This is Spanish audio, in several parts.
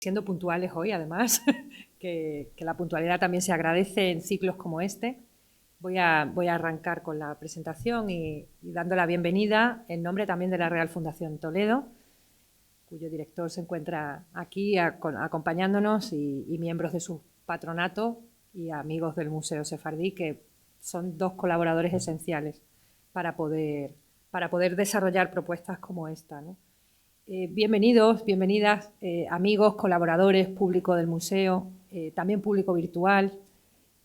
siendo puntuales hoy, además, que la puntualidad también se agradece en ciclos como este. Voy a arrancar con la presentación y dando la bienvenida en nombre también de la Real Fundación Toledo, cuyo director se encuentra aquí acompañándonos, y miembros de su patronato y amigos del Museo Sefardí, que son dos colaboradores esenciales para poder desarrollar propuestas como esta, ¿no? Bienvenidos, bienvenidas, amigos, colaboradores, público del museo, también público virtual.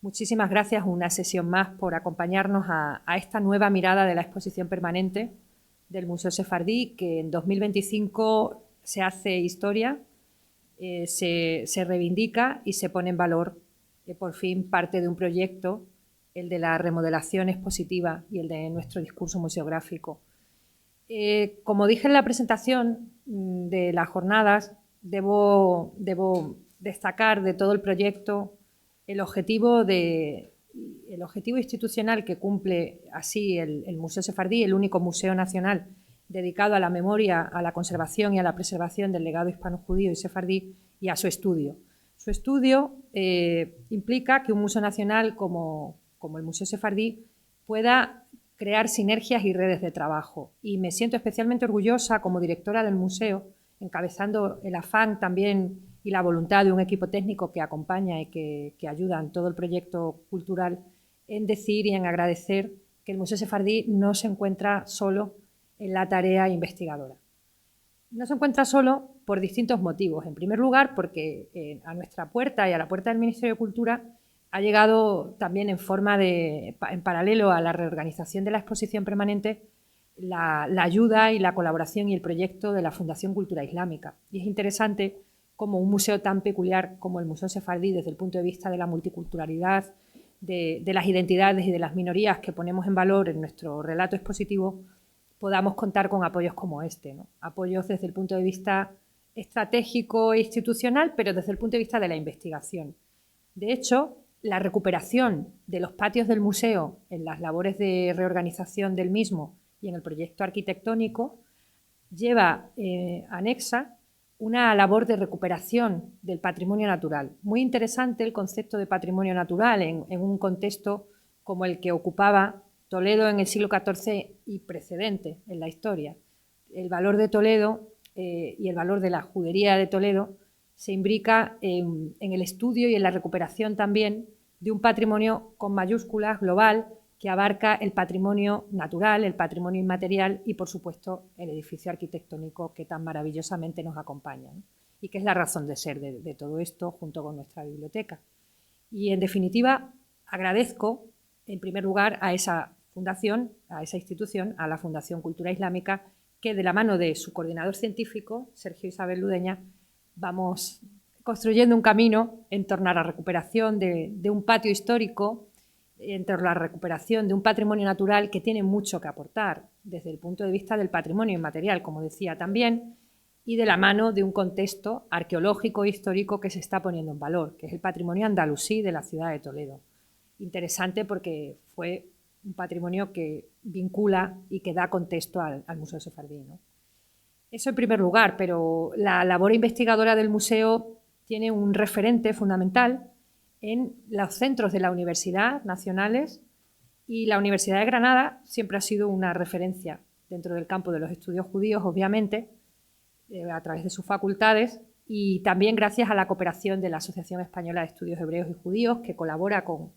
Muchísimas gracias, una sesión más, por acompañarnos a esta nueva mirada de la exposición permanente del Museo Sefardí, que en 2025 se hace historia, se reivindica y se pone en valor, por fin, parte de un proyecto, el de la remodelación expositiva y el de nuestro discurso museográfico. Como dije en la presentación de las jornadas, debo destacar de todo el proyecto el objetivo institucional que cumple así el Museo Sefardí, el único museo nacional dedicado a la memoria, a la conservación y a la preservación del legado hispano-judío y sefardí, y a su estudio. Su estudio implica que un museo nacional como el Museo Sefardí pueda crear sinergias y redes de trabajo. Y me siento especialmente orgullosa, como directora del museo, encabezando el afán también y la voluntad de un equipo técnico que acompaña y que ayuda en todo el proyecto cultural, en decir y en agradecer que el Museo Sefardí no se encuentra solo en la tarea investigadora. No se encuentra solo por distintos motivos. En primer lugar, porque a nuestra puerta y a la puerta del Ministerio de Cultura ha llegado también en paralelo a la reorganización de la exposición permanente, la ayuda y la colaboración y el proyecto de la Fundación Cultura Islámica. Y es interesante cómo un museo tan peculiar como el Museo Sefardí, desde el punto de vista de la multiculturalidad, de las identidades y de las minorías que ponemos en valor en nuestro relato expositivo, podamos contar con apoyos como este, ¿no? Apoyos desde el punto de vista estratégico e institucional, pero desde el punto de vista de la investigación. De hecho, la recuperación de los patios del museo en las labores de reorganización del mismo y en el proyecto arquitectónico lleva anexa una labor de recuperación del patrimonio natural. Muy interesante el concepto de patrimonio natural en un contexto como el que ocupaba Toledo en el siglo XIV y precedente en la historia. El valor de Toledo y el valor de la judería de Toledo se imbrica en el estudio y en la recuperación también de un patrimonio con mayúsculas global que abarca el patrimonio natural, el patrimonio inmaterial y, por supuesto, el edificio arquitectónico que tan maravillosamente nos acompaña, ¿no? Y que es la razón de ser de todo esto, junto con nuestra biblioteca. Y, en definitiva, agradezco, en primer lugar, a esa fundación, a esa institución, a la Fundación Cultura Islámica, que de la mano de su coordinador científico, Sergio Isabel Ludeña, vamos construyendo un camino en torno a la recuperación de un patio histórico, en torno a la recuperación de un patrimonio natural que tiene mucho que aportar desde el punto de vista del patrimonio inmaterial, como decía también, y de la mano de un contexto arqueológico e histórico que se está poniendo en valor, que es el patrimonio andalusí de la ciudad de Toledo. Interesante porque fue un patrimonio que vincula y que da contexto al Museo Sefardí, ¿no? Eso en primer lugar, pero la labor investigadora del museo tiene un referente fundamental en los centros de la universidad nacionales, y la Universidad de Granada siempre ha sido una referencia dentro del campo de los estudios judíos, obviamente, a través de sus facultades, y también gracias a la cooperación de la Asociación Española de Estudios Hebreos y Judíos, que colabora con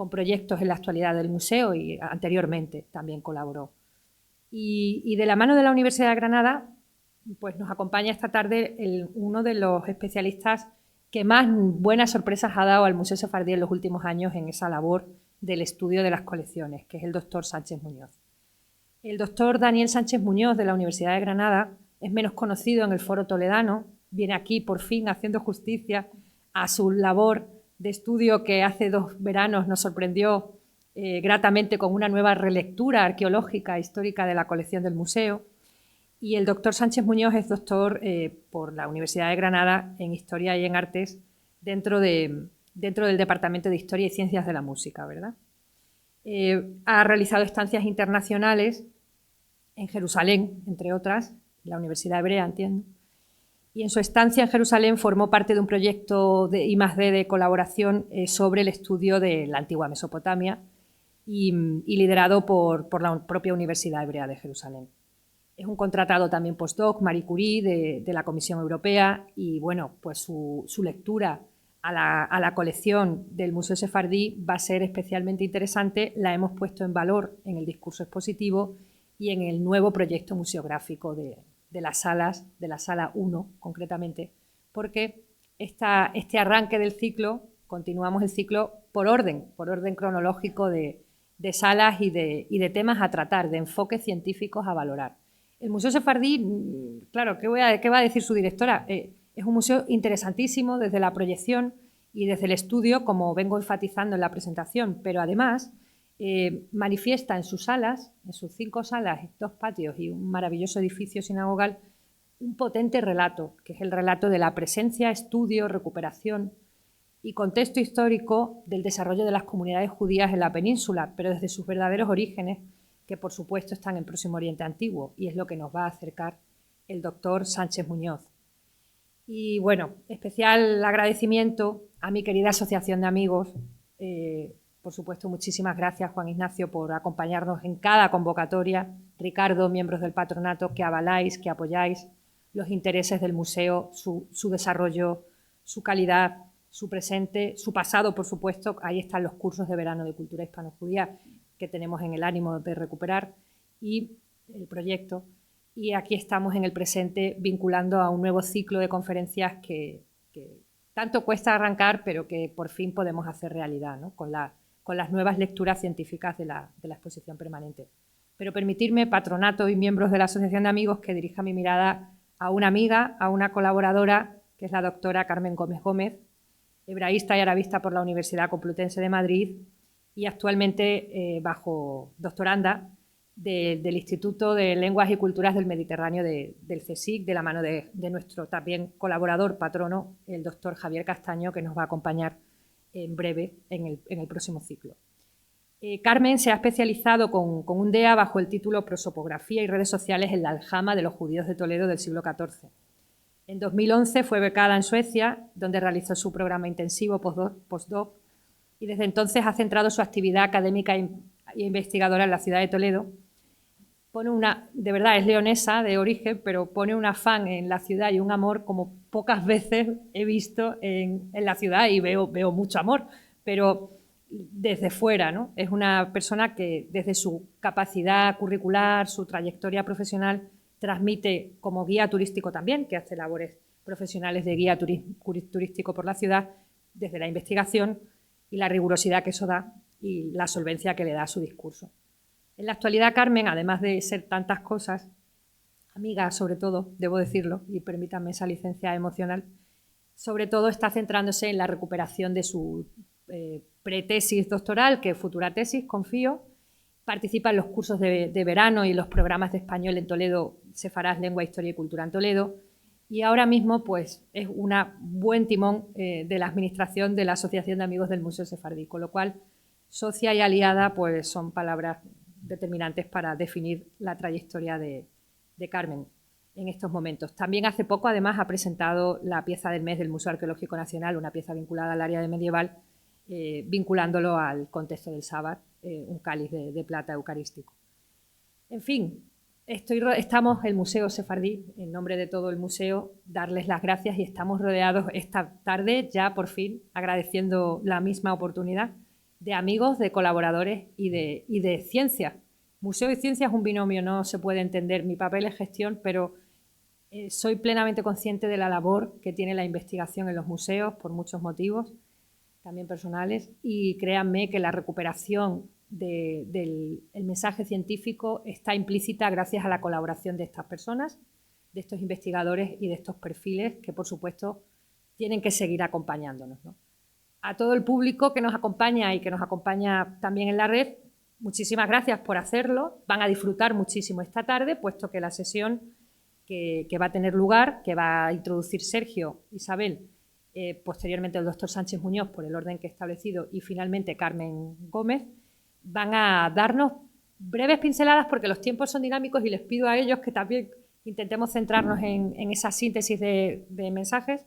proyectos en la actualidad del museo y anteriormente también colaboró. Y de la mano de la Universidad de Granada, pues nos acompaña esta tarde uno de los especialistas que más buenas sorpresas ha dado al Museo Sefardí en los últimos años en esa labor del estudio de las colecciones, que es el doctor Sánchez Muñoz. El doctor Daniel Sánchez Muñoz, de la Universidad de Granada, es menos conocido en el foro toledano, viene aquí por fin haciendo justicia a su labor de estudio que hace 2 veranos nos sorprendió gratamente con una nueva relectura arqueológica e histórica de la colección del museo. Y el doctor Sánchez Muñoz es doctor por la Universidad de Granada en Historia y en Artes dentro del Departamento de Historia y Ciencias de la Música, ¿verdad? Ha realizado estancias internacionales en Jerusalén, entre otras, la Universidad Hebrea, entiendo, y en su estancia en Jerusalén formó parte de un proyecto de I+D de colaboración sobre el estudio de la antigua Mesopotamia y liderado por la propia Universidad Hebrea de Jerusalén. Es un contratado también postdoc, Marie Curie, de la Comisión Europea, y bueno, pues su lectura a la colección del Museo Sefardí va a ser especialmente interesante. La hemos puesto en valor en el discurso expositivo y en el nuevo proyecto museográfico de las salas, de la sala 1 concretamente, porque este arranque del ciclo, continuamos el ciclo por orden cronológico de salas y de temas a tratar, de enfoques científicos a valorar. El Museo Sefardí, claro, ¿qué va a decir su directora? Es un museo interesantísimo desde la proyección y desde el estudio, como vengo enfatizando en la presentación, pero además manifiesta en sus salas, en sus 5 salas, 2 patios y un maravilloso edificio sinagogal, un potente relato, que es el relato de la presencia, estudio, recuperación y contexto histórico del desarrollo de las comunidades judías en la península, pero desde sus verdaderos orígenes, que por supuesto están en Próximo Oriente Antiguo, y es lo que nos va a acercar el doctor Sánchez Muñoz. Y bueno, especial agradecimiento a mi querida asociación de amigos. Por supuesto, muchísimas gracias, Juan Ignacio, por acompañarnos en cada convocatoria. Ricardo, miembros del patronato, que avaláis, que apoyáis los intereses del museo, su desarrollo, su calidad, su presente, su pasado, por supuesto. Ahí están los cursos de verano de cultura hispano-judía que tenemos en el ánimo de recuperar, y el proyecto. Y aquí estamos en el presente vinculando a un nuevo ciclo de conferencias que tanto cuesta arrancar, pero que por fin podemos hacer realidad, ¿no? con las nuevas lecturas científicas de la exposición permanente. Pero permitirme, patronato y miembros de la Asociación de Amigos, que dirija mi mirada a una amiga, a una colaboradora, que es la doctora Carmen Gómez Gómez, hebraísta y arabista por la Universidad Complutense de Madrid y actualmente bajo doctoranda del Instituto de Lenguas y Culturas del Mediterráneo del CSIC, de la mano de nuestro también colaborador patrono, el doctor Javier Castaño, que nos va a acompañar en breve en el próximo ciclo. Carmen se ha especializado con un DEA bajo el título Prosopografía y redes sociales en la aljama de los judíos de Toledo del siglo XIV. En 2011 fue becada en Suecia, donde realizó su programa intensivo postdoc, y desde entonces ha centrado su actividad académica e investigadora en la ciudad de Toledo. De verdad es leonesa de origen, pero pone un afán en la ciudad y un amor como pocas veces he visto en la ciudad, y veo mucho amor, pero desde fuera, ¿no? Es una persona que desde su capacidad curricular, su trayectoria profesional, transmite como guía turístico también, que hace labores profesionales de guía turístico por la ciudad, desde la investigación y la rigurosidad que eso da y la solvencia que le da a su discurso. En la actualidad, Carmen, además de ser tantas cosas, amiga sobre todo, debo decirlo, y permítanme esa licencia emocional, sobre todo está centrándose en la recuperación de su pretesis doctoral, que es futura tesis, confío. Participa en los cursos de verano y los programas de español en Toledo, Sefarad, Lengua, Historia y Cultura en Toledo. Y ahora mismo pues, es un buen timón de la administración de la Asociación de Amigos del Museo Sefardí, con lo cual socia y aliada pues, son palabras determinantes para definir la trayectoria de Carmen en estos momentos. También hace poco, además, ha presentado la pieza del mes del Museo Arqueológico Nacional, una pieza vinculada al área de medieval, vinculándolo al contexto del sábado, un cáliz de plata eucarístico. En fin, estamos el Museo Sefardí, en nombre de todo el museo, darles las gracias, y estamos rodeados esta tarde, ya por fin, agradeciendo la misma oportunidad, de amigos, de colaboradores y de ciencia. Museo y ciencia es un binomio, no se puede entender. Mi papel es gestión, pero soy plenamente consciente de la labor que tiene la investigación en los museos por muchos motivos, también personales, y créanme que la recuperación del mensaje científico está implícita gracias a la colaboración de estas personas, de estos investigadores y de estos perfiles que, por supuesto, tienen que seguir acompañándonos, ¿no? A todo el público que nos acompaña y que nos acompaña también en la red, muchísimas gracias por hacerlo. Van a disfrutar muchísimo esta tarde, puesto que la sesión que va a tener lugar, que va a introducir Sergio, Isabel, posteriormente el doctor Sánchez Muñoz por el orden que he establecido, y finalmente Carmen Gómez, van a darnos breves pinceladas porque los tiempos son dinámicos, y les pido a ellos que también intentemos centrarnos en esa síntesis de mensajes,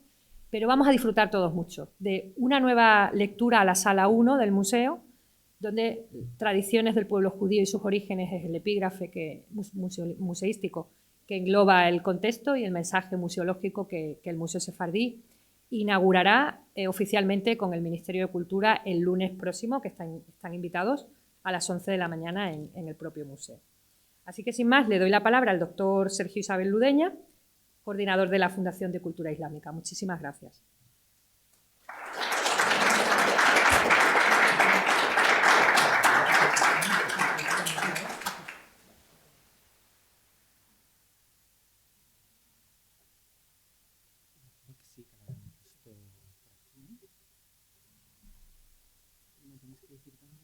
pero vamos a disfrutar todos mucho de una nueva lectura a la sala 1 del museo, donde Tradiciones del pueblo judío y sus orígenes es el epígrafe museístico que engloba el contexto y el mensaje museológico que el Museo Sefardí inaugurará oficialmente con el Ministerio de Cultura el lunes próximo, que están invitados a las 11 de la mañana en el propio museo. Así que, sin más, le doy la palabra al doctor Sergio Isabel Ludeña, coordinador de la Fundación de Cultura Islámica. Muchísimas gracias.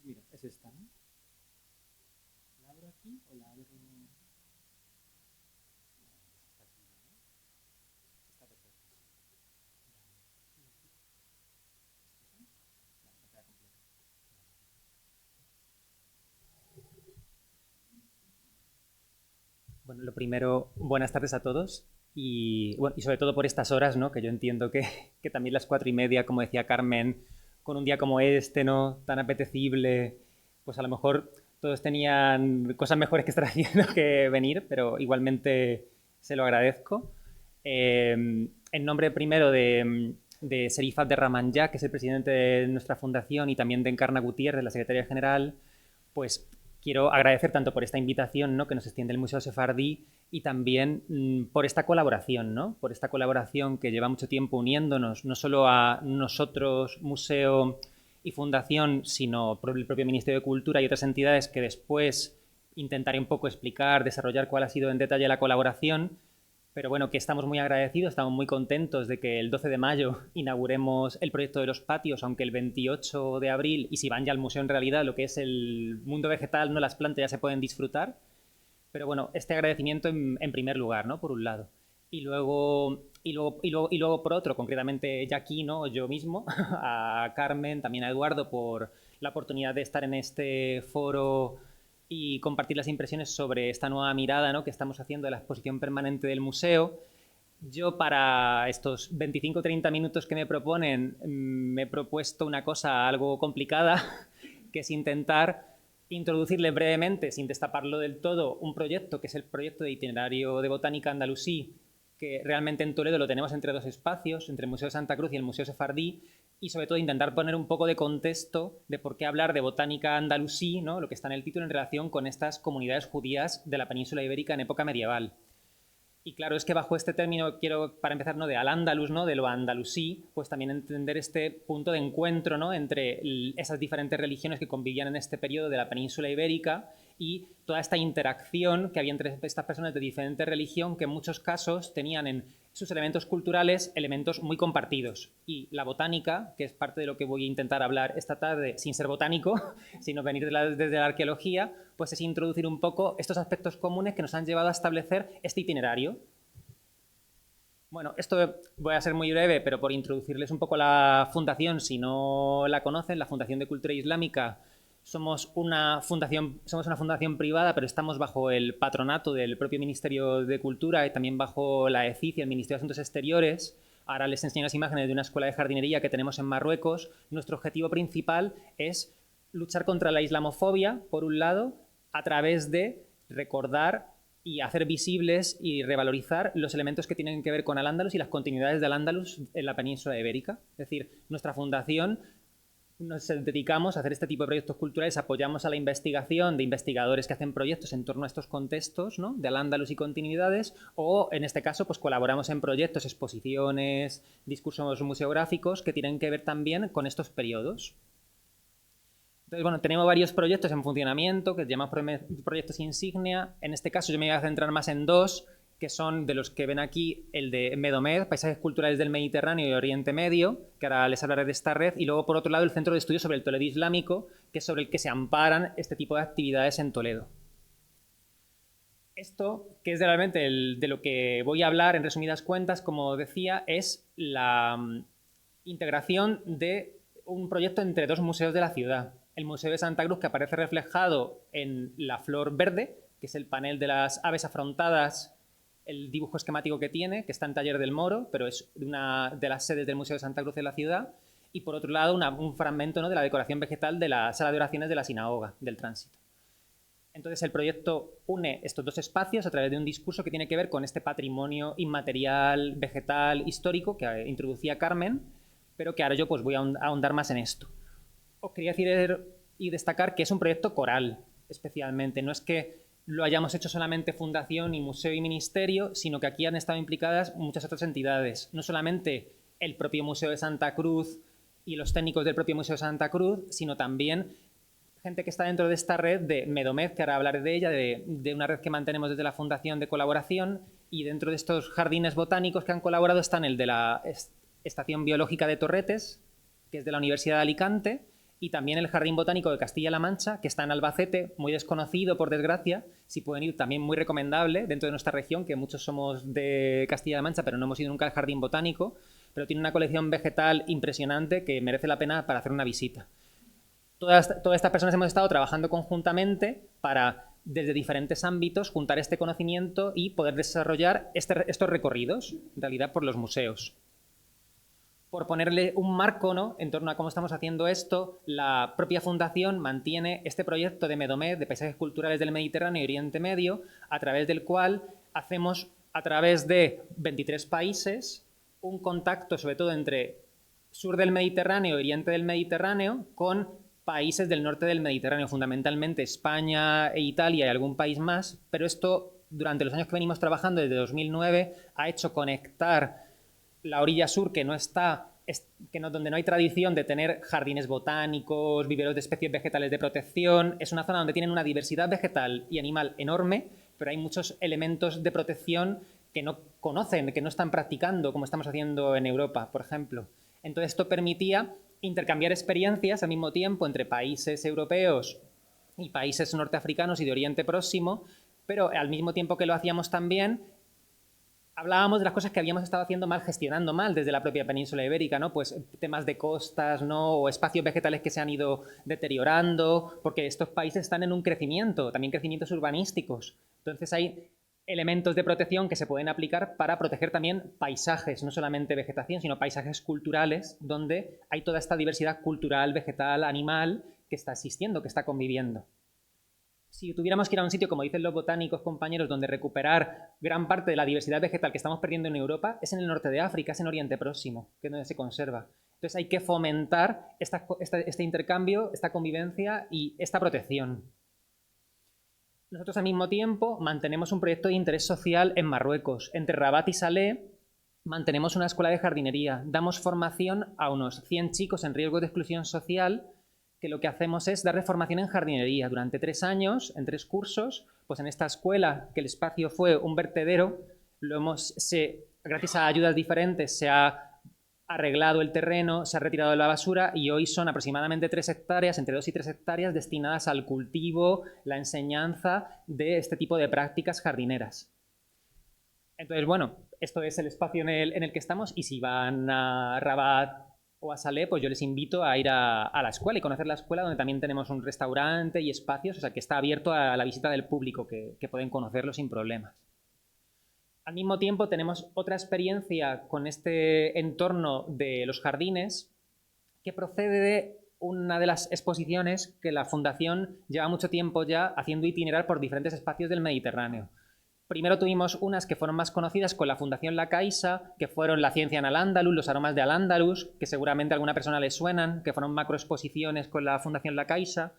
Mira, es esta, ¿no? ¿La abro aquí o la abro...? Está aquí, ¿no? Está perfecto. Bueno, lo primero, buenas tardes a todos y, bueno, y sobre todo por estas horas, ¿no? Que yo entiendo que también las 4:30, como decía Carmen, con un día como este, ¿no? Tan apetecible, pues a lo mejor todos tenían cosas mejores que estar haciendo que venir, pero igualmente se lo agradezco. En nombre primero de Serif Abderrahmane, que es el presidente de nuestra fundación, y también de Encarna Gutiérrez, la secretaria general, pues quiero agradecer tanto por esta invitación, ¿no?, que nos extiende el Museo Sefardí, y también por esta colaboración, ¿no?, por esta colaboración que lleva mucho tiempo uniéndonos, no solo a nosotros, museo y fundación, sino por el propio Ministerio de Cultura y otras entidades que después intentaré un poco explicar, desarrollar cuál ha sido en detalle la colaboración. Pero bueno, que estamos muy agradecidos, estamos muy contentos de que el 12 de mayo inauguremos el proyecto de los patios, aunque el 28 de abril, y si van ya al museo en realidad, lo que es el mundo vegetal, no, las plantas ya se pueden disfrutar. Pero bueno, este agradecimiento en primer lugar, ¿no?, por un lado. Y luego por otro, concretamente ya aquí, ¿no?, yo mismo, a Carmen, también a Eduardo, por la oportunidad de estar en este foro y compartir las impresiones sobre esta nueva mirada, ¿no?, que estamos haciendo de la exposición permanente del museo. Yo, para estos 25-30 minutos que me proponen, me he propuesto una cosa algo complicada, que es intentar introducirle brevemente, sin destaparlo del todo, un proyecto que es el proyecto de itinerario de botánica andalusí, que realmente en Toledo lo tenemos entre dos espacios, entre el Museo de Santa Cruz y el Museo Sefardí, y sobre todo intentar poner un poco de contexto de por qué hablar de botánica andalusí, ¿no?, lo que está en el título, en relación con estas comunidades judías de la península ibérica en época medieval. Y claro, es que bajo este término quiero, para empezar, ¿no?, de al-Ándalus, ¿no?, de lo andalusí, pues también entender este punto de encuentro, ¿no?, entre esas diferentes religiones que convivían en este periodo de la península ibérica, y toda esta interacción que había entre estas personas de diferente religión, que en muchos casos tenían en sus elementos culturales elementos muy compartidos. Y la botánica, que es parte de lo que voy a intentar hablar esta tarde, sin ser botánico, sino venir desde la arqueología, pues es introducir un poco estos aspectos comunes que nos han llevado a establecer este itinerario. Bueno, esto voy a ser muy breve, pero por introducirles un poco la fundación, si no la conocen, la Fundación de Cultura Islámica. Somos una fundación privada, pero estamos bajo el patronato del propio Ministerio de Cultura y también bajo la ECIC y el Ministerio de Asuntos Exteriores. Ahora les enseño las imágenes de una escuela de jardinería que tenemos en Marruecos. Nuestro objetivo principal es luchar contra la islamofobia, por un lado, a través de recordar y hacer visibles y revalorizar los elementos que tienen que ver con Al-Ándalus y las continuidades del Al-Ándalus en la península ibérica. Es decir, nuestra fundación nos dedicamos a hacer este tipo de proyectos culturales, apoyamos a la investigación de investigadores que hacen proyectos en torno a estos contextos, ¿no?, de Al-Ándalus y continuidades, o en este caso pues colaboramos en proyectos, exposiciones, discursos museográficos que tienen que ver también con estos periodos. Entonces, bueno, tenemos varios proyectos en funcionamiento que llamamos proyectos insignia. En este caso yo me voy a centrar más en dos, que son de los que ven aquí, el de Medomed, Paisajes Culturales del Mediterráneo y Oriente Medio, que ahora les hablaré de esta red, y luego, por otro lado, el Centro de Estudios sobre el Toledo Islámico, que es sobre el que se amparan este tipo de actividades en Toledo. Esto, que es realmente de lo que voy a hablar en resumidas cuentas, como decía, es la integración de un proyecto entre dos museos de la ciudad. El Museo de Santa Cruz, que aparece reflejado en la flor verde, que es el panel de las aves afrontadas el dibujo esquemático que tiene, que está en Taller del Moro, pero es de una de las sedes del Museo de Santa Cruz de la ciudad, y por otro lado un fragmento, ¿no?, de la decoración vegetal de la sala de oraciones de la sinagoga del Tránsito. Entonces el proyecto une estos dos espacios a través de un discurso que tiene que ver con este patrimonio inmaterial, vegetal, histórico que introducía Carmen, pero que ahora yo pues voy a ahondar más en esto. Os quería decir y destacar que es un proyecto coral, especialmente. No es que lo hayamos hecho solamente Fundación y Museo y Ministerio, sino que aquí han estado implicadas muchas otras entidades. No solamente el propio Museo de Santa Cruz y los técnicos del propio Museo de Santa Cruz, sino también gente que está dentro de esta red de Medomed, que ahora hablaré de ella, de una red que mantenemos desde la Fundación de colaboración, y dentro de estos jardines botánicos que han colaborado están el de la Estación Biológica de Torretes, que es de la Universidad de Alicante, y también el Jardín Botánico de Castilla-La Mancha, que está en Albacete, muy desconocido por desgracia. Si pueden ir, también muy recomendable dentro de nuestra región, que muchos somos de Castilla-La Mancha, pero no hemos ido nunca al Jardín Botánico, pero tiene una colección vegetal impresionante que merece la pena para hacer una visita. Todas estas personas hemos estado trabajando conjuntamente para, desde diferentes ámbitos, juntar este conocimiento y poder desarrollar estos recorridos, en realidad, por los museos. Por ponerle un marco, ¿no?, en torno a cómo estamos haciendo esto, la propia Fundación mantiene este proyecto de Medomed, de Paisajes Culturales del Mediterráneo y Oriente Medio, a través del cual hacemos, a través de 23 países, un contacto, sobre todo entre sur del Mediterráneo y oriente del Mediterráneo, con países del norte del Mediterráneo, fundamentalmente España e Italia y algún país más, pero esto, durante los años que venimos trabajando, desde 2009, ha hecho conectar la orilla sur, donde no hay tradición de tener jardines botánicos, viveros de especies vegetales de protección. Es una zona donde tienen una diversidad vegetal y animal enorme, pero hay muchos elementos de protección que no conocen, que no están practicando, como estamos haciendo en Europa, por ejemplo. Entonces esto permitía intercambiar experiencias al mismo tiempo entre países europeos y países norteafricanos y de Oriente Próximo, pero al mismo tiempo que lo hacíamos también, hablábamos de las cosas que habíamos estado haciendo mal, gestionando mal desde la propia península ibérica, ¿no? Pues temas de costas, ¿no?, o espacios vegetales que se han ido deteriorando, porque estos países están en un crecimiento, también crecimientos urbanísticos. Entonces hay elementos de protección que se pueden aplicar para proteger también paisajes, no solamente vegetación, sino paisajes culturales, donde hay toda esta diversidad cultural, vegetal, animal, que está existiendo, que está conviviendo. Si tuviéramos que ir a un sitio, como dicen los botánicos, compañeros, donde recuperar gran parte de la diversidad vegetal que estamos perdiendo en Europa, es en el norte de África, es en Oriente Próximo, que es donde se conserva. Entonces hay que fomentar este intercambio, esta convivencia y esta protección. Nosotros al mismo tiempo mantenemos un proyecto de interés social en Marruecos. Entre Rabat y Salé mantenemos una escuela de jardinería. Damos formación a unos 100 chicos en riesgo de exclusión social, que lo que hacemos es darle formación en jardinería durante 3 años, en 3 cursos. Pues en esta escuela, que el espacio fue un vertedero, gracias a ayudas diferentes se ha arreglado el terreno, se ha retirado la basura y hoy son aproximadamente 3 hectáreas, entre 2 y 3 hectáreas, destinadas al cultivo, la enseñanza de este tipo de prácticas jardineras. Entonces, bueno, esto es el espacio en el que estamos, y si van a Rabat o a Salé, pues yo les invito a ir a la escuela y conocer la escuela, donde también tenemos un restaurante y espacios, o sea que está abierto a la visita del público, que pueden conocerlo sin problemas. Al mismo tiempo tenemos otra experiencia con este entorno de los jardines, que procede de una de las exposiciones que la Fundación lleva mucho tiempo ya haciendo itinerar por diferentes espacios del Mediterráneo. Primero tuvimos unas que fueron más conocidas con la Fundación La Caixa, que fueron La ciencia en Al-Ándalus, los aromas de Al-Ándalus, que seguramente a alguna persona le suenan, que fueron macroexposiciones con la Fundación La Caixa,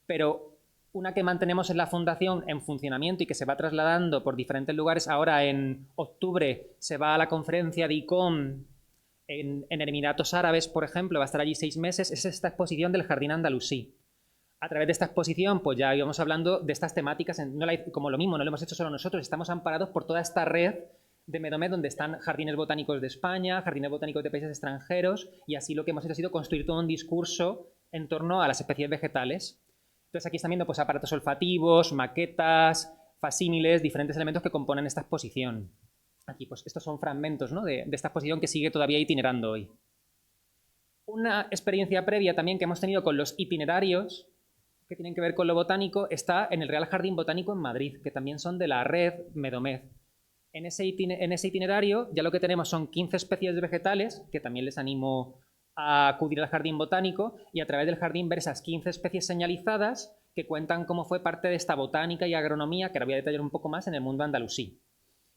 pero una que mantenemos en la Fundación en funcionamiento y que se va trasladando por diferentes lugares. Ahora en octubre se va a la conferencia de ICOM en Emiratos Árabes, por ejemplo, va a estar allí 6 meses, es esta exposición del Jardín Andalusí. A través de esta exposición, pues ya íbamos hablando de estas temáticas, como lo mismo, no lo hemos hecho solo nosotros, estamos amparados por toda esta red de Medomed, donde están jardines botánicos de España, jardines botánicos de países extranjeros, y así lo que hemos hecho ha sido construir todo un discurso en torno a las especies vegetales. Entonces aquí están viendo pues aparatos olfativos, maquetas, facímiles, diferentes elementos que componen esta exposición. Aquí pues estos son fragmentos, ¿no?, de esta exposición que sigue todavía itinerando hoy. Una experiencia previa también que hemos tenido con los itinerarios, que tienen que ver con lo botánico, está en el Real Jardín Botánico en Madrid, que también son de la red Medomed. En ese itinerario ya lo que tenemos son 15 especies de vegetales, que también les animo a acudir al jardín botánico y a través del jardín ver esas 15 especies señalizadas que cuentan cómo fue parte de esta botánica y agronomía que ahora voy a detallar un poco más en el mundo andalusí.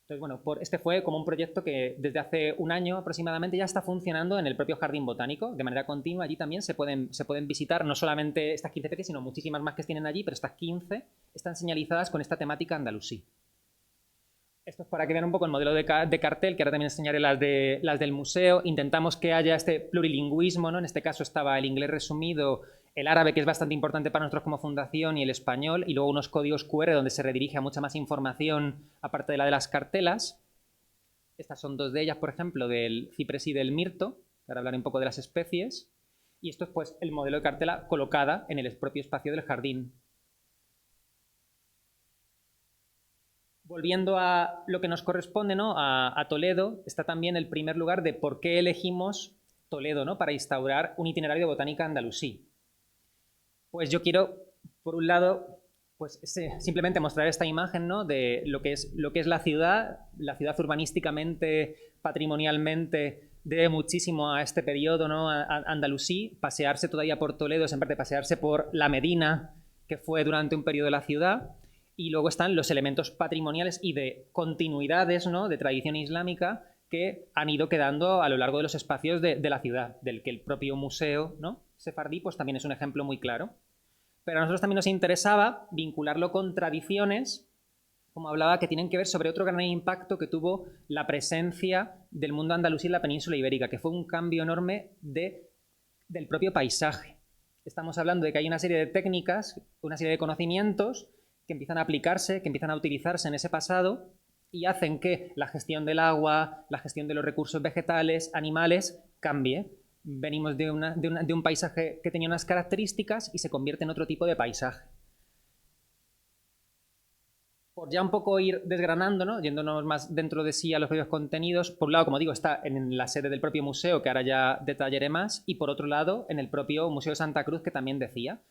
Entonces, bueno, este fue como un proyecto que desde hace un año aproximadamente ya está funcionando en el propio jardín botánico de manera continua. Allí también se pueden visitar no solamente estas 15 especies, sino muchísimas más que tienen allí, pero estas 15 están señalizadas con esta temática andalusí. Esto es para que vean un poco el modelo de cartel, que ahora también enseñaré las del museo. Intentamos que haya este plurilingüismo, ¿no? En este caso estaba el inglés resumido, el árabe, que es bastante importante para nosotros como fundación, y el español, y luego unos códigos QR donde se redirige a mucha más información, aparte de la de las cartelas. Estas son dos de ellas, por ejemplo, del ciprés y del mirto, que ahora hablaré un poco de las especies. Y esto es pues el modelo de cartela colocada en el propio espacio del jardín. Volviendo a lo que nos corresponde, ¿no? a Toledo, está también el primer lugar de por qué elegimos Toledo, ¿no? Para instaurar un itinerario de botánica andalusí. Pues yo quiero, por un lado, pues simplemente mostrar esta imagen, ¿no? De lo que es la ciudad urbanísticamente, patrimonialmente, debe muchísimo a este periodo, ¿no? Andalusí. Pasearse todavía por Toledo es en parte pasearse por la Medina, que fue durante un periodo de la ciudad. Y luego están los elementos patrimoniales y de continuidades, ¿no? De tradición islámica que han ido quedando a lo largo de los espacios de la ciudad, del que el propio museo, ¿no? sefardí pues también es un ejemplo muy claro. Pero a nosotros también nos interesaba vincularlo con tradiciones, como hablaba, que tienen que ver sobre otro gran impacto que tuvo la presencia del mundo andalusí en la península ibérica, que fue un cambio enorme del propio paisaje. Estamos hablando de que hay una serie de técnicas, una serie de conocimientos que empiezan a aplicarse, que empiezan a utilizarse en ese pasado y hacen que la gestión del agua, la gestión de los recursos vegetales, animales, cambie. Venimos de un paisaje que tenía unas características y se convierte en otro tipo de paisaje. Por ya un poco ir desgranando, ¿no? Yéndonos más dentro de sí a los propios contenidos, por un lado, como digo, está en la sede del propio museo, que ahora ya detallaré más, y por otro lado, en el propio Museo de Santa Cruz, que también decía.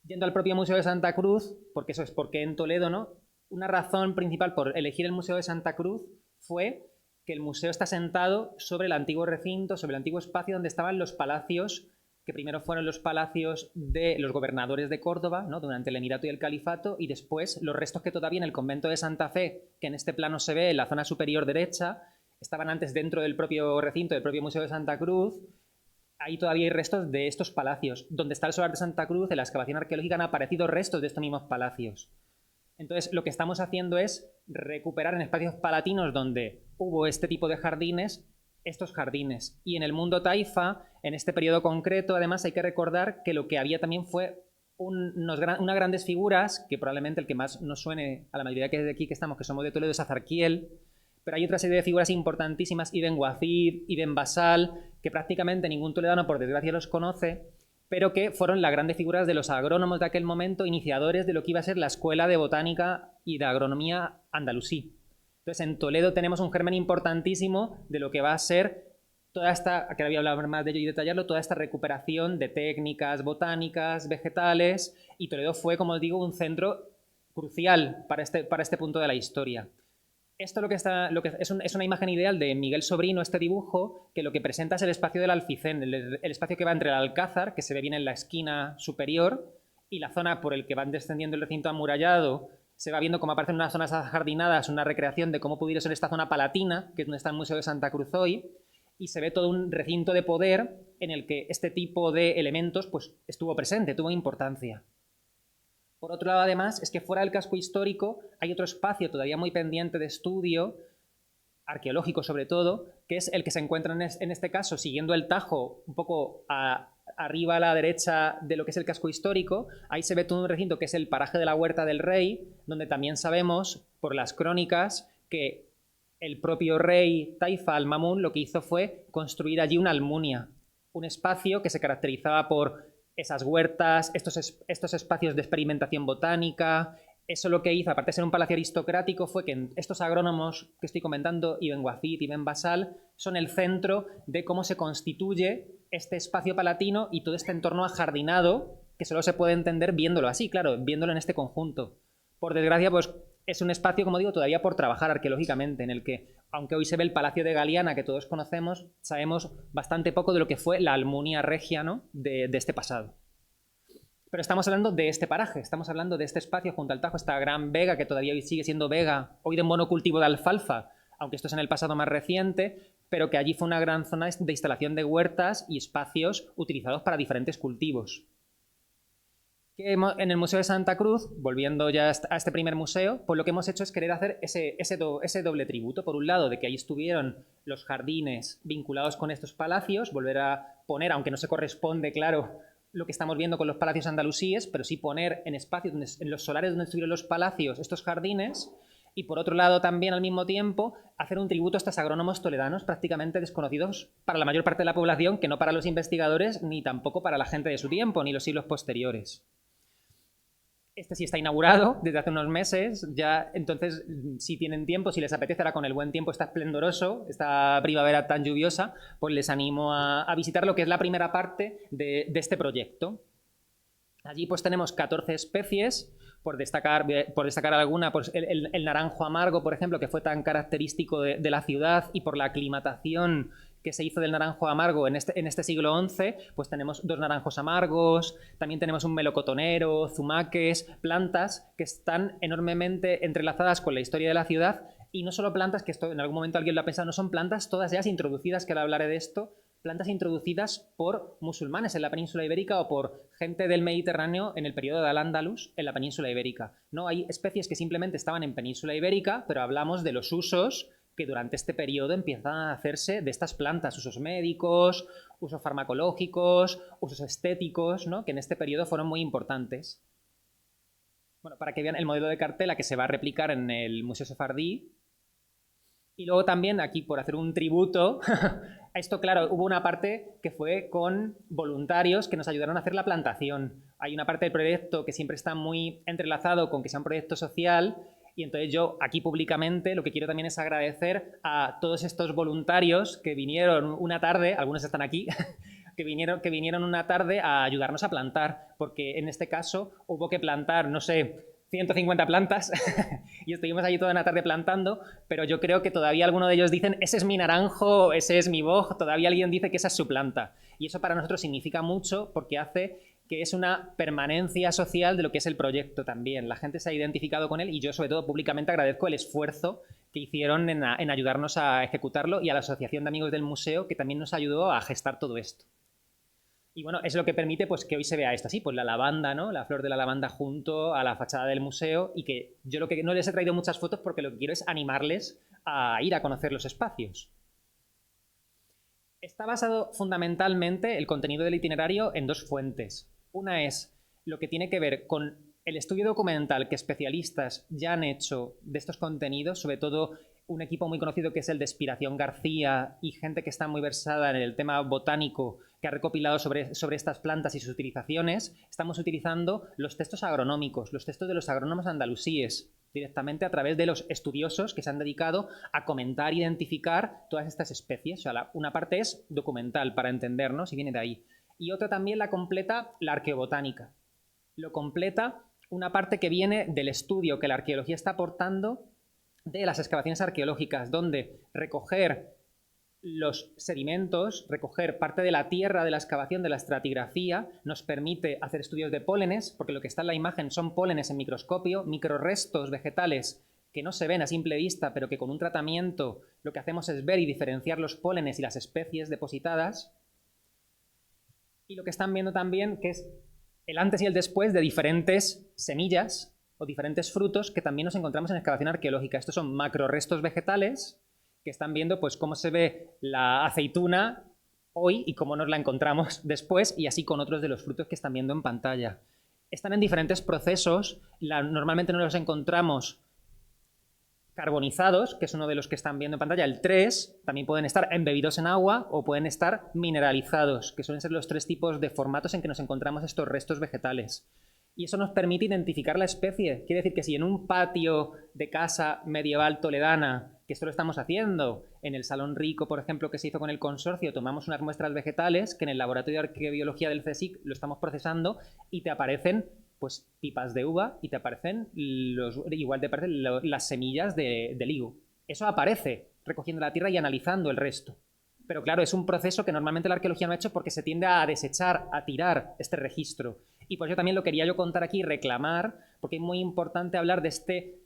Yendo al propio Museo de Santa Cruz, porque eso es porque en Toledo, ¿no? Una razón principal por elegir el Museo de Santa Cruz fue que el museo está sentado sobre el antiguo recinto, sobre el antiguo espacio donde estaban los palacios, que primero fueron los palacios de los gobernadores de Córdoba, ¿no? Durante el Emirato y el Califato, y después los restos que todavía en el convento de Santa Fe, que en este plano se ve en la zona superior derecha, estaban antes dentro del propio recinto, del propio Museo de Santa Cruz. Ahí todavía hay restos de estos palacios. Donde está el solar de Santa Cruz, en la excavación arqueológica han aparecido restos de estos mismos palacios. Entonces, lo que estamos haciendo es recuperar en espacios palatinos donde hubo este tipo de jardines, estos jardines. Y en el mundo taifa, en este periodo concreto, además hay que recordar que lo que había también fue unas grandes figuras, que probablemente el que más nos suene a la mayoría de aquí que estamos, que somos de Toledo, es Azarquiel, pero hay otra serie de figuras importantísimas, Ibn Wazir, Ibn Basal, que prácticamente ningún toledano, por desgracia, los conoce, pero que fueron las grandes figuras de los agrónomos de aquel momento, iniciadores de lo que iba a ser la Escuela de Botánica y de Agronomía andalusí. Entonces, en Toledo tenemos un germen importantísimo de lo que va a ser toda esta, que ahora voy a hablar más de ello y detallarlo, toda esta recuperación de técnicas botánicas, vegetales, y Toledo fue, como os digo, un centro crucial para este punto de la historia. Esto es una imagen ideal de Miguel Sobrino, este dibujo, que lo que presenta es el espacio del Alficén, el espacio que va entre el Alcázar, que se ve bien en la esquina superior, y la zona por el que van descendiendo el recinto amurallado. Se va viendo cómo aparecen unas zonas ajardinadas, una recreación de cómo pudiera ser esta zona palatina, que es donde está el Museo de Santa Cruz hoy, y se ve todo un recinto de poder en el que este tipo de elementos pues, estuvo presente, tuvo importancia. Por otro lado, además, es que fuera del casco histórico hay otro espacio todavía muy pendiente de estudio, arqueológico sobre todo, que es el que se encuentra en este caso siguiendo el Tajo un poco arriba a la derecha de lo que es el casco histórico. Ahí se ve todo un recinto que es el paraje de la Huerta del Rey, donde también sabemos por las crónicas que el propio rey Taifa al-Mamun lo que hizo fue construir allí una almunia, un espacio que se caracterizaba por esas huertas, estos espacios de experimentación botánica. Eso lo que hizo, aparte de ser un palacio aristocrático, fue que estos agrónomos que estoy comentando, Ibn Wazir, Ibn Basal, son el centro de cómo se constituye este espacio palatino y todo este entorno ajardinado, que solo se puede entender viéndolo así, claro, viéndolo en este conjunto. Por desgracia, pues es un espacio, como digo, todavía por trabajar arqueológicamente, en el que, aunque hoy se ve el Palacio de Galiana, que todos conocemos, sabemos bastante poco de lo que fue la Almunia Regia, ¿no?, de este pasado. Pero estamos hablando de este paraje, estamos hablando de este espacio junto al Tajo, esta gran vega que todavía hoy sigue siendo vega, hoy de monocultivo de alfalfa, aunque esto es en el pasado más reciente, pero que allí fue una gran zona de instalación de huertas y espacios utilizados para diferentes cultivos. Que en el Museo de Santa Cruz, volviendo ya a este primer museo, pues lo que hemos hecho es querer hacer ese doble tributo. Por un lado, de que ahí estuvieron los jardines vinculados con estos palacios, volver a poner, aunque no se corresponde, claro, lo que estamos viendo con los palacios andalusíes, pero sí poner en espacios, en los solares donde estuvieron los palacios, estos jardines, y por otro lado también al mismo tiempo hacer un tributo a estos agrónomos toledanos prácticamente desconocidos para la mayor parte de la población, que no para los investigadores ni tampoco para la gente de su tiempo, ni los siglos posteriores. Este sí está inaugurado desde hace unos meses, ya entonces si tienen tiempo, si les apetece, ahora con el buen tiempo está esplendoroso, esta primavera tan lluviosa, pues les animo a visitar lo que es la primera parte de este proyecto. Allí pues tenemos 14 especies, por destacar alguna, pues el naranjo amargo, por ejemplo, que fue tan característico de la ciudad, y por la aclimatación que se hizo del naranjo amargo en este siglo XI, pues tenemos 2 naranjos amargos, también tenemos un melocotonero, zumaques, plantas que están enormemente entrelazadas con la historia de la ciudad, y no solo plantas, que esto en algún momento alguien lo ha pensado, no son plantas todas ellas introducidas, que ahora hablaré de esto, plantas introducidas por musulmanes en la península ibérica o por gente del Mediterráneo en el periodo de Al-Ándalus en la península ibérica. No, hay especies que simplemente estaban en península ibérica, pero hablamos de los usos que durante este periodo empiezan a hacerse de estas plantas, usos médicos, usos farmacológicos, usos estéticos, ¿no?, que en este periodo fueron muy importantes. Bueno, para que vean el modelo de cartela que se va a replicar en el Museo Sefardí. Y luego también aquí, por hacer un tributo a esto, claro, hubo una parte que fue con voluntarios que nos ayudaron a hacer la plantación. Hay una parte del proyecto que siempre está muy entrelazado con que sea un proyecto social, y entonces yo aquí públicamente lo que quiero también es agradecer a todos estos voluntarios que vinieron una tarde, algunos están aquí, que vinieron una tarde a ayudarnos a plantar, porque en este caso hubo que plantar, no sé, 150 plantas y estuvimos allí toda una tarde plantando, pero yo creo que todavía algunos de ellos dicen, ese es mi naranjo, ese es mi boj, todavía alguien dice que esa es su planta. Y eso para nosotros significa mucho, porque hace que es una permanencia social de lo que es el proyecto también. La gente se ha identificado con él, y yo sobre todo públicamente agradezco el esfuerzo que hicieron en ayudarnos a ejecutarlo, y a la Asociación de Amigos del Museo, que también nos ayudó a gestar todo esto. Y bueno, es lo que permite pues que hoy se vea esto así, pues la lavanda, ¿no?, la flor de la lavanda junto a la fachada del museo, y que yo lo que no les he traído muchas fotos porque lo que quiero es animarles a ir a conocer los espacios. Está basado fundamentalmente el contenido del itinerario en 2 fuentes. Una es lo que tiene que ver con el estudio documental que especialistas ya han hecho de estos contenidos, sobre todo un equipo muy conocido que es el de Espiración García, y gente que está muy versada en el tema botánico, que ha recopilado sobre estas plantas y sus utilizaciones. Estamos utilizando los textos agronómicos, los textos de los agrónomos andalusíes, directamente a través de los estudiosos que se han dedicado a comentar e identificar todas estas especies. O sea, una parte es documental para entendernos y viene de ahí. Y otra también la completa la arqueobotánica. Lo completa una parte que viene del estudio que la arqueología está aportando de las excavaciones arqueológicas, donde recoger los sedimentos, recoger parte de la tierra de la excavación, de la estratigrafía, nos permite hacer estudios de pólenes, porque lo que está en la imagen son pólenes en microscopio, microrestos vegetales que no se ven a simple vista, pero que con un tratamiento lo que hacemos es ver y diferenciar los pólenes y las especies depositadas. Y lo que están viendo también, que es el antes y el después de diferentes semillas o diferentes frutos que también nos encontramos en excavación arqueológica. Estos son macrorestos vegetales que están viendo pues cómo se ve la aceituna hoy y cómo nos la encontramos después, y así con otros de los frutos que están viendo en pantalla. Están en diferentes procesos, normalmente no los encontramos carbonizados, que es uno de los que están viendo en pantalla, el 3, también pueden estar embebidos en agua o pueden estar mineralizados, que suelen ser los 3 tipos de formatos en que nos encontramos estos restos vegetales. Y eso nos permite identificar la especie. Quiere decir que si en un patio de casa medieval toledana, que esto lo estamos haciendo, en el Salón Rico, por ejemplo, que se hizo con el consorcio, tomamos unas muestras vegetales que en el laboratorio de arqueobiología del CSIC lo estamos procesando, y te aparecen pues pipas de uva y te aparecen igual te aparecen las semillas del higo. Eso aparece recogiendo la tierra y analizando el resto. Pero claro, es un proceso que normalmente la arqueología no ha hecho porque se tiende a desechar, a tirar este registro. Y por eso también lo quería yo contar aquí y reclamar, porque es muy importante hablar de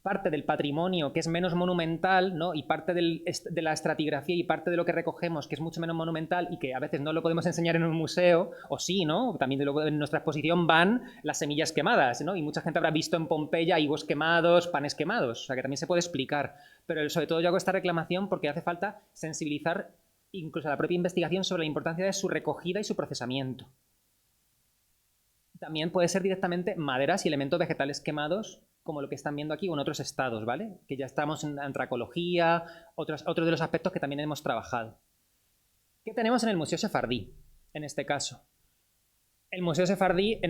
parte del patrimonio que es menos monumental, ¿no? Y parte de la estratigrafía y parte de lo que recogemos que es mucho menos monumental y que a veces no lo podemos enseñar en un museo, o sí, ¿no? También en nuestra exposición van las semillas quemadas, ¿no? Y mucha gente habrá visto en Pompeya higos quemados, panes quemados, o sea que también se puede explicar. Pero sobre todo yo hago esta reclamación porque hace falta sensibilizar incluso a la propia investigación sobre la importancia de su recogida y su procesamiento. También puede ser directamente maderas y elementos vegetales quemados, como lo que están viendo aquí, o en otros estados, ¿vale? Que ya estamos en antracología, otros de los aspectos que también hemos trabajado. ¿Qué tenemos en el Museo Sefardí, en este caso? El Museo Sefardí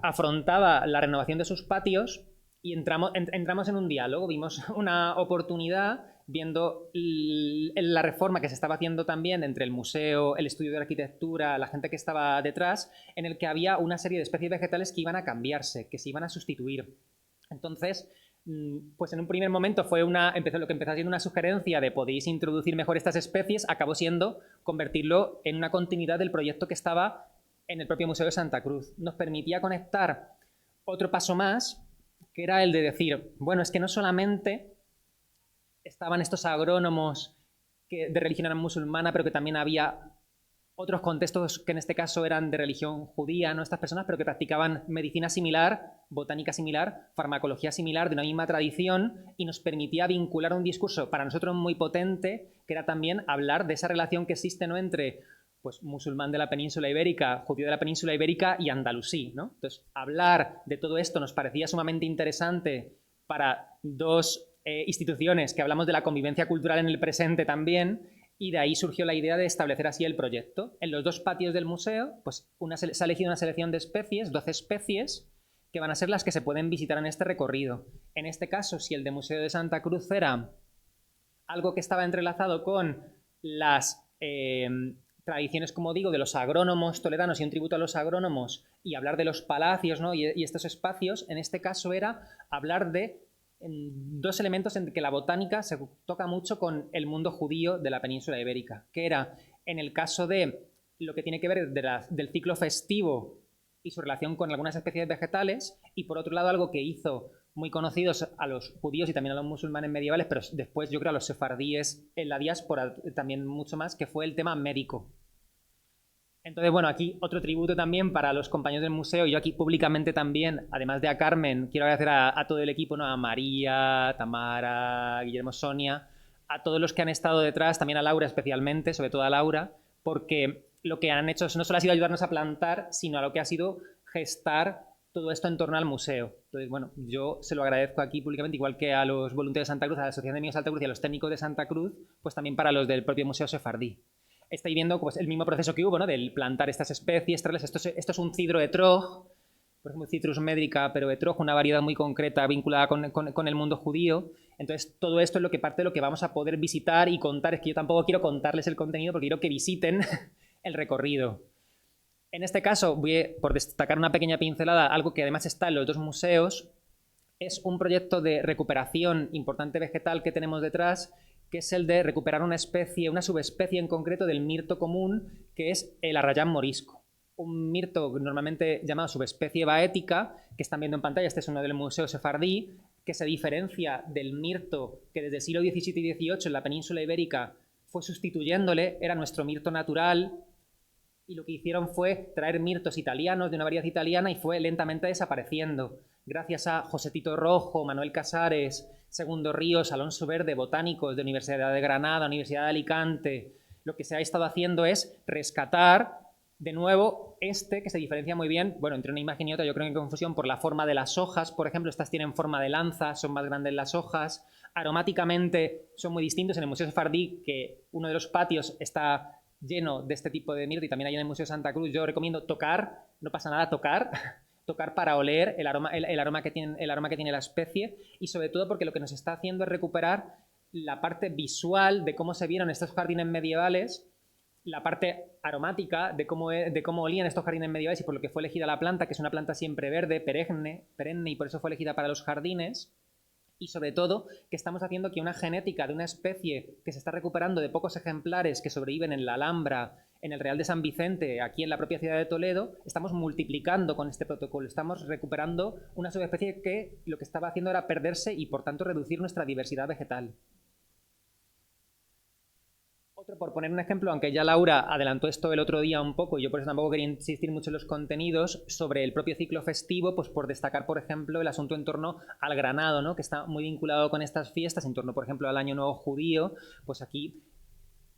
afrontaba la renovación de sus patios y entramos en un diálogo, vimos una oportunidad viendo la reforma que se estaba haciendo también entre el museo, el estudio de arquitectura, la gente que estaba detrás, en el que había una serie de especies vegetales que iban a cambiarse, que se iban a sustituir. Entonces, pues en un primer momento fue lo que empezó siendo una sugerencia de podéis introducir mejor estas especies, acabó siendo convertirlo en una continuidad del proyecto que estaba en el propio Museo de Santa Cruz. Nos permitía conectar otro paso más, que era el de decir, bueno, es que no solamente estaban estos agrónomos de religión musulmana, pero que también había otros contextos que en este caso eran de religión judía, ¿no? Estas personas, pero que practicaban medicina similar, botánica similar, farmacología similar, de una misma tradición, y nos permitía vincular un discurso para nosotros muy potente, que era también hablar de esa relación que existe, ¿no? Entre pues, musulmán de la península ibérica, judío de la península ibérica y andalusí, ¿no? Entonces, hablar de todo esto nos parecía sumamente interesante para dos instituciones que hablamos de la convivencia cultural en el presente también, y de ahí surgió la idea de establecer así el proyecto. En los dos patios del museo, pues se ha elegido una selección de especies, 12 especies, que van a ser las que se pueden visitar en este recorrido. En este caso, si el de Museo de Santa Cruz era algo que estaba entrelazado con las tradiciones, como digo, de los agrónomos toledanos y un tributo a los agrónomos, y hablar de los palacios, ¿no? y estos espacios, en este caso era hablar de dos elementos en que la botánica se toca mucho con el mundo judío de la península ibérica, que era, en el caso de lo que tiene que ver del ciclo festivo y su relación con algunas especies vegetales, y por otro lado algo que hizo muy conocidos a los judíos y también a los musulmanes medievales, pero después yo creo a los sefardíes en la diáspora también mucho más, que fue el tema médico. Entonces, bueno, aquí otro tributo también para los compañeros del museo. Yo aquí públicamente también, además de a Carmen, quiero agradecer a todo el equipo, ¿no? A María, Tamara, Guillermo, Sonia, a todos los que han estado detrás, también a Laura especialmente, sobre todo a Laura, porque lo que han hecho no solo ha sido ayudarnos a plantar, sino a lo que ha sido gestar todo esto en torno al museo. Entonces, bueno, yo se lo agradezco aquí públicamente, igual que a los voluntarios de Santa Cruz, a la Asociación de Amigos de Santa Cruz y a los técnicos de Santa Cruz, pues también para los del propio Museo Sefardí. Estáis viendo pues, el mismo proceso que hubo, ¿no? Del plantar estas especies, traerles. Esto es un cidro etrog, por ejemplo, Citrus médrica, pero etrog, una variedad muy concreta vinculada con el mundo judío. Entonces, todo esto es lo que parte de lo que vamos a poder visitar y contar. Es que yo tampoco quiero contarles el contenido porque quiero que visiten el recorrido. En este caso, por destacar una pequeña pincelada, algo que además está en los dos museos, es un proyecto de recuperación importante vegetal que tenemos detrás, que es el de recuperar una especie, una subespecie en concreto del mirto común, que es el arrayán morisco. Un mirto normalmente llamado subespecie baética, que están viendo en pantalla, este es uno del Museo Sefardí, que se diferencia del mirto que desde el siglo XVII y XVIII en la península ibérica fue sustituyéndole, era nuestro mirto natural, y lo que hicieron fue traer mirtos italianos de una variedad italiana y fue lentamente desapareciendo. Gracias a José Tito Rojo, Manuel Casares, Segundo Ríos, Alonso Verde, botánicos de Universidad de Granada, Universidad de Alicante, lo que se ha estado haciendo es rescatar de nuevo que se diferencia muy bien, bueno, entre una imagen y otra yo creo que hay confusión por la forma de las hojas, por ejemplo, estas tienen forma de lanza, son más grandes las hojas, aromáticamente son muy distintos. En el Museo Sefardí, que uno de los patios está lleno de este tipo de mirto y también hay en el Museo de Santa Cruz, yo recomiendo tocar, no pasa nada tocar para oler el aroma que tiene la especie, y sobre todo porque lo que nos está haciendo es recuperar la parte visual de cómo se vieron estos jardines medievales la parte aromática de cómo olían estos jardines medievales y por lo que fue elegida la planta, que es una planta siempre verde, perenne, y por eso fue elegida para los jardines. Y sobre todo que estamos haciendo que una genética de una especie que se está recuperando de pocos ejemplares que sobreviven en la Alhambra, en el Real de San Vicente, aquí en la propia ciudad de Toledo, estamos multiplicando con este protocolo, estamos recuperando una subespecie que lo que estaba haciendo era perderse y por tanto reducir nuestra diversidad vegetal. Otro, por poner un ejemplo, aunque ya Laura adelantó esto el otro día un poco, y yo por eso tampoco quería insistir mucho en los contenidos, sobre el propio ciclo festivo, pues por destacar, por ejemplo, el asunto en torno al granado, ¿no? Que está muy vinculado con estas fiestas, en torno, por ejemplo, al Año Nuevo Judío, pues aquí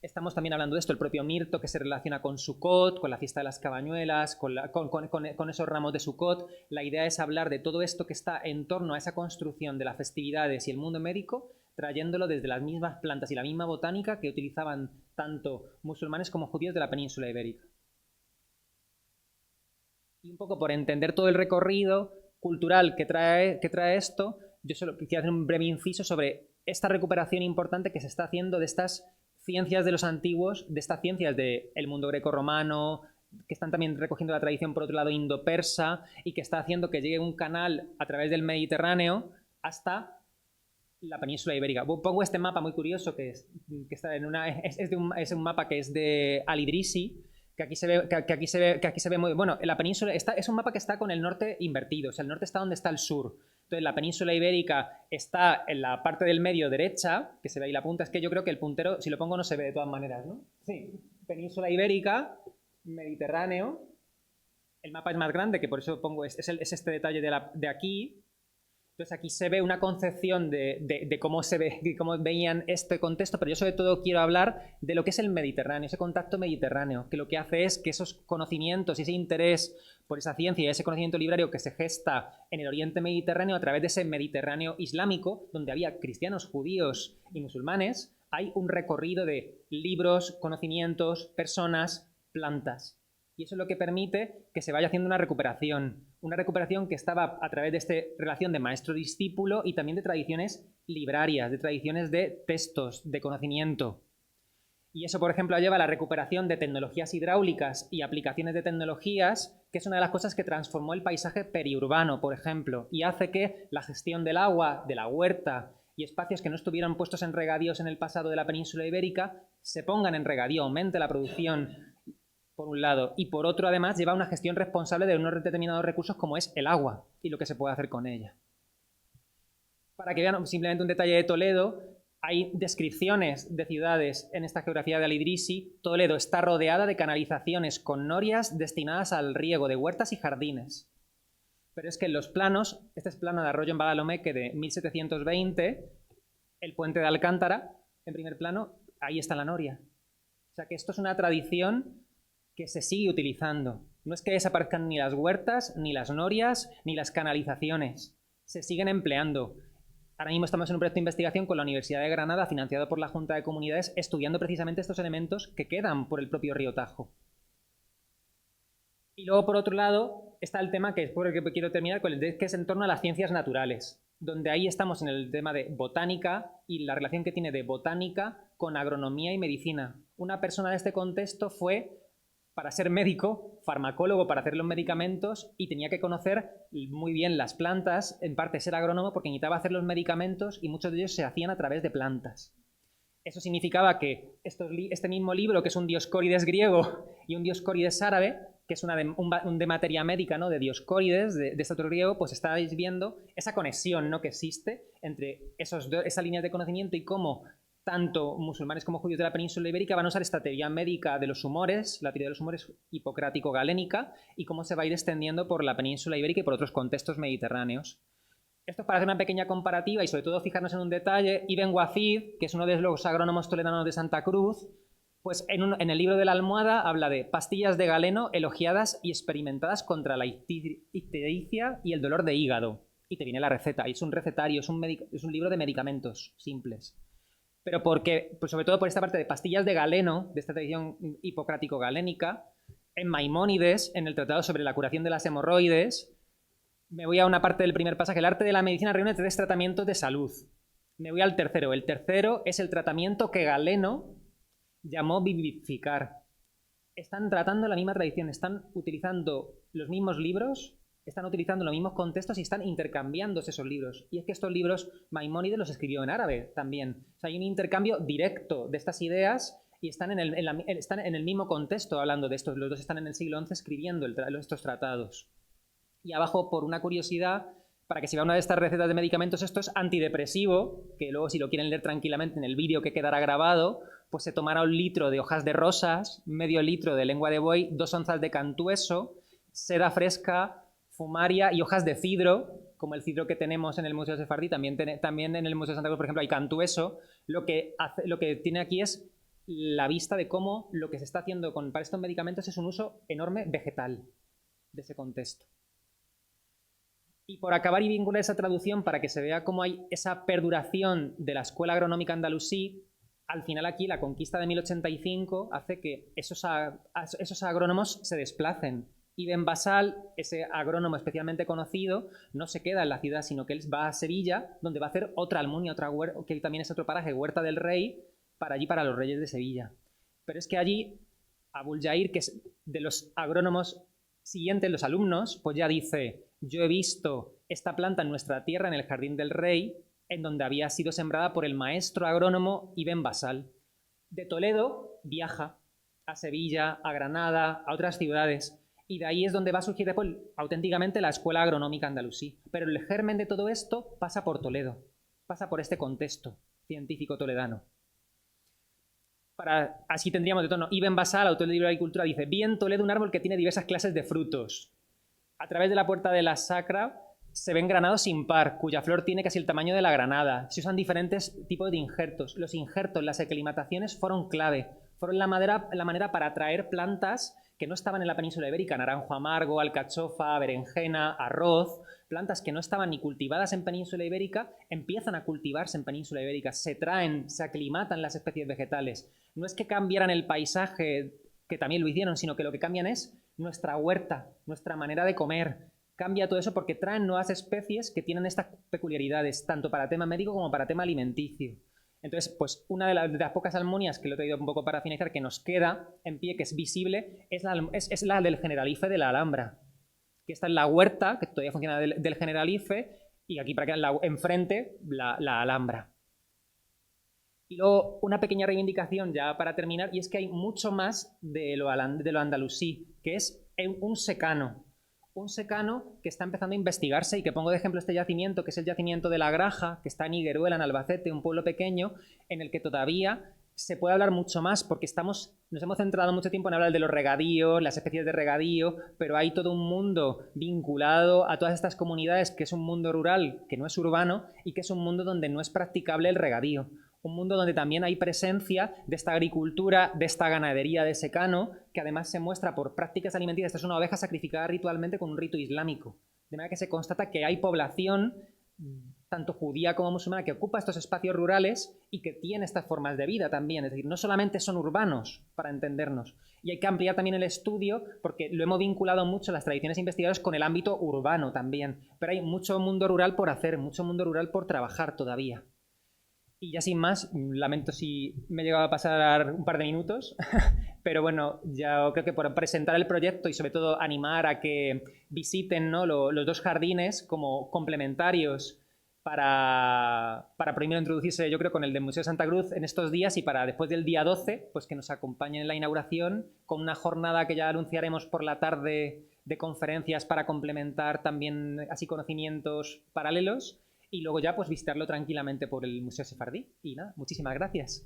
estamos también hablando de esto, el propio mirto que se relaciona con Sukkot, con la fiesta de las cabañuelas, con esos ramos de Sukkot. La idea es hablar de todo esto que está en torno a esa construcción de las festividades y el mundo médico, trayéndolo desde las mismas plantas y la misma botánica que utilizaban tanto musulmanes como judíos de la península ibérica. Y un poco por entender todo el recorrido cultural que trae esto, yo solo quisiera hacer un breve inciso sobre esta recuperación importante que se está haciendo de estas ciencias de los antiguos, de estas ciencias del mundo greco-romano, que están también recogiendo la tradición, por otro lado, indo-persa, y que está haciendo que llegue un canal a través del Mediterráneo hasta la península ibérica. Pongo este mapa muy curioso que está en es un mapa que es de Al-Idrisi, que aquí se ve muy... Bueno, la península es un mapa que está con el norte invertido, o sea, el norte está donde está el sur. Entonces, la península ibérica está en la parte del medio derecha, que se ve ahí la punta. Es que yo creo que el puntero, si lo pongo, no se ve de todas maneras, ¿no? Sí, península ibérica, Mediterráneo. El mapa es más grande, que por eso pongo es este detalle de aquí. Entonces aquí se ve una concepción de cómo cómo veían este contexto, pero yo sobre todo quiero hablar de lo que es el Mediterráneo, ese contacto mediterráneo, que lo que hace es que esos conocimientos y ese interés por esa ciencia y ese conocimiento librario que se gesta en el Oriente Mediterráneo a través de ese Mediterráneo islámico, donde había cristianos, judíos y musulmanes, hay un recorrido de libros, conocimientos, personas, plantas. Y eso es lo que permite que se vaya haciendo una recuperación que estaba a través de esta relación de maestro-discípulo y también de tradiciones librarias, de tradiciones de textos, de conocimiento. Y eso, por ejemplo, lleva a la recuperación de tecnologías hidráulicas y aplicaciones de tecnologías, que es una de las cosas que transformó el paisaje periurbano, por ejemplo, y hace que la gestión del agua, de la huerta y espacios que no estuvieran puestos en regadíos en el pasado de la península ibérica, se pongan en regadío, aumente la producción, por un lado, y por otro, además, lleva una gestión responsable de unos determinados recursos como es el agua y lo que se puede hacer con ella. Para que vean simplemente un detalle de Toledo, hay descripciones de ciudades en esta geografía de Al-Idrisi. Toledo está rodeada de canalizaciones con norias destinadas al riego de huertas y jardines. Pero es que en los planos, este es plano de Arroyo en Badalomeque de 1720, el puente de Alcántara, en primer plano, ahí está la noria. O sea que esto es una tradición que se sigue utilizando. No es que desaparezcan ni las huertas, ni las norias, ni las canalizaciones. Se siguen empleando. Ahora mismo estamos en un proyecto de investigación con la Universidad de Granada, financiado por la Junta de Comunidades, estudiando precisamente estos elementos que quedan por el propio río Tajo. Y luego, por otro lado, está el tema que es por el que quiero terminar, que es en torno a las ciencias naturales, donde ahí estamos en el tema de botánica y la relación que tiene de botánica con agronomía y medicina. Una persona de este contexto fue, para ser médico, farmacólogo para hacer los medicamentos, y tenía que conocer muy bien las plantas, en parte ser agrónomo porque necesitaba hacer los medicamentos y muchos de ellos se hacían a través de plantas. Eso significaba que este mismo libro, que es un Dioscórides griego y un Dioscórides árabe, que es de materia médica, ¿no?, de Dioscórides, de este otro griego, pues estáis viendo esa conexión, ¿no?, que existe entre esa línea de conocimiento y cómo tanto musulmanes como judíos de la península ibérica van a usar esta teoría médica de los humores, la teoría de los humores hipocrático-galénica, y cómo se va a ir extendiendo por la península ibérica y por otros contextos mediterráneos. Esto es para hacer una pequeña comparativa y sobre todo fijarnos en un detalle. Ibn Wafid, que es uno de los agrónomos toledanos de Santa Cruz, pues en el libro de la Almohada habla de pastillas de galeno elogiadas y experimentadas contra la ictericia y el dolor de hígado. Y te viene la receta, y es un recetario, es un libro de medicamentos simples. Pero porque, pues sobre todo por esta parte de pastillas de galeno, de esta tradición hipocrático-galénica, en Maimónides, en el Tratado sobre la curación de las hemorroides, me voy a una parte del primer pasaje. El arte de la medicina reúne 3 tratamientos de salud. Me voy al tercero. El tercero es el tratamiento que Galeno llamó vivificar. están tratando la misma tradición, están utilizando los mismos libros, están utilizando los mismos contextos y están intercambiándose esos libros. Y es que estos libros Maimónides los escribió en árabe también. O sea, hay un intercambio directo de estas ideas y están están en el mismo contexto hablando de estos. Los dos están en el siglo XI escribiendo estos tratados. Y abajo, por una curiosidad, para que se vea una de estas recetas de medicamentos, esto es antidepresivo, que luego si lo quieren leer tranquilamente en el vídeo que quedará grabado, pues se tomará 1 litro de hojas de rosas, medio litro de lengua de buey, 2 onzas de cantueso, seda fresca, fumaria y hojas de cidro, como el cidro que tenemos en el Museo Sefardí, también en el Museo de Santa Cruz, por ejemplo, hay cantueso. Lo que tiene aquí es la vista de cómo lo que se está haciendo para estos medicamentos es un uso enorme vegetal de ese contexto. Y por acabar y vincular esa traducción para que se vea cómo hay esa perduración de la escuela agronómica andalusí, al final aquí la conquista de 1085 hace que esos agrónomos se desplacen. Ibn Basal, ese agrónomo especialmente conocido, no se queda en la ciudad, sino que él va a Sevilla, donde va a hacer otra Almunia, que también es otro paraje, Huerta del Rey, para los reyes de Sevilla. Pero es que allí, Abul Jair, que es de los agrónomos siguientes, los alumnos, pues ya dice: yo he visto esta planta en nuestra tierra, en el Jardín del Rey, en donde había sido sembrada por el maestro agrónomo Ibn Basal. De Toledo viaja a Sevilla, a Granada, a otras ciudades, y de ahí es donde va a surgir después auténticamente la escuela agronómica andalusí. Pero el germen de todo esto pasa por Toledo, pasa por este contexto científico toledano. Así tendríamos de tono. Ibn Basal, autor del libro de agricultura, dice: vi en Toledo un árbol que tiene diversas clases de frutos. A través de la puerta de la sacra se ven granados sin par, cuya flor tiene casi el tamaño de la granada. Se usan diferentes tipos de injertos. Los injertos, las aclimataciones fueron clave. Fueron la manera para atraer plantas que no estaban en la península ibérica: naranjo amargo, alcachofa, berenjena, arroz. Plantas que no estaban ni cultivadas en península ibérica empiezan a cultivarse en península ibérica. Se traen, se aclimatan las especies vegetales. No es que cambiaran el paisaje, que también lo hicieron, sino que lo que cambian es nuestra huerta, nuestra manera de comer. Cambia todo eso porque traen nuevas especies que tienen estas peculiaridades, tanto para tema médico como para tema alimenticio. Entonces, pues una de las pocas almunias que lo he traído un poco para finalizar, que nos queda en pie, que es visible, es la del Generalife de la Alhambra. Que está en la huerta, que todavía funciona del Generalife, y aquí para que enfrente la Alhambra. Y luego una pequeña reivindicación ya para terminar, y es que hay mucho más de lo andalusí, que es un secano. Un secano que está empezando a investigarse y que pongo de ejemplo este yacimiento, que es el yacimiento de La Graja, que está en Higueruela, en Albacete, un pueblo pequeño, en el que todavía se puede hablar mucho más, porque nos hemos centrado mucho tiempo en hablar de los regadíos, las especies de regadío, pero hay todo un mundo vinculado a todas estas comunidades, que es un mundo rural, que no es urbano, y que es un mundo donde no es practicable el regadío. Un mundo donde también hay presencia de esta agricultura, de esta ganadería de secano, que además se muestra por prácticas alimenticias. Esta es una oveja sacrificada ritualmente con un rito islámico. De manera que se constata que hay población, tanto judía como musulmana, que ocupa estos espacios rurales y que tiene estas formas de vida también. Es decir, no solamente son urbanos, para entendernos. Y hay que ampliar también el estudio, porque lo hemos vinculado mucho las tradiciones investigadoras con el ámbito urbano también. Pero hay mucho mundo rural por hacer, mucho mundo rural por trabajar todavía. Y ya sin más, lamento si me he llegado a pasar un par de minutos, pero bueno, ya creo que por presentar el proyecto y sobre todo animar a que visiten, ¿no?, los dos jardines como complementarios para primero introducirse, yo creo, con el del Museo de Santa Cruz en estos días, y para después del día 12, pues que nos acompañen en la inauguración con una jornada que ya anunciaremos por la tarde de conferencias para complementar también así conocimientos paralelos. Y luego ya pues visitarlo tranquilamente por el Museo Sefardí. Y nada, muchísimas gracias.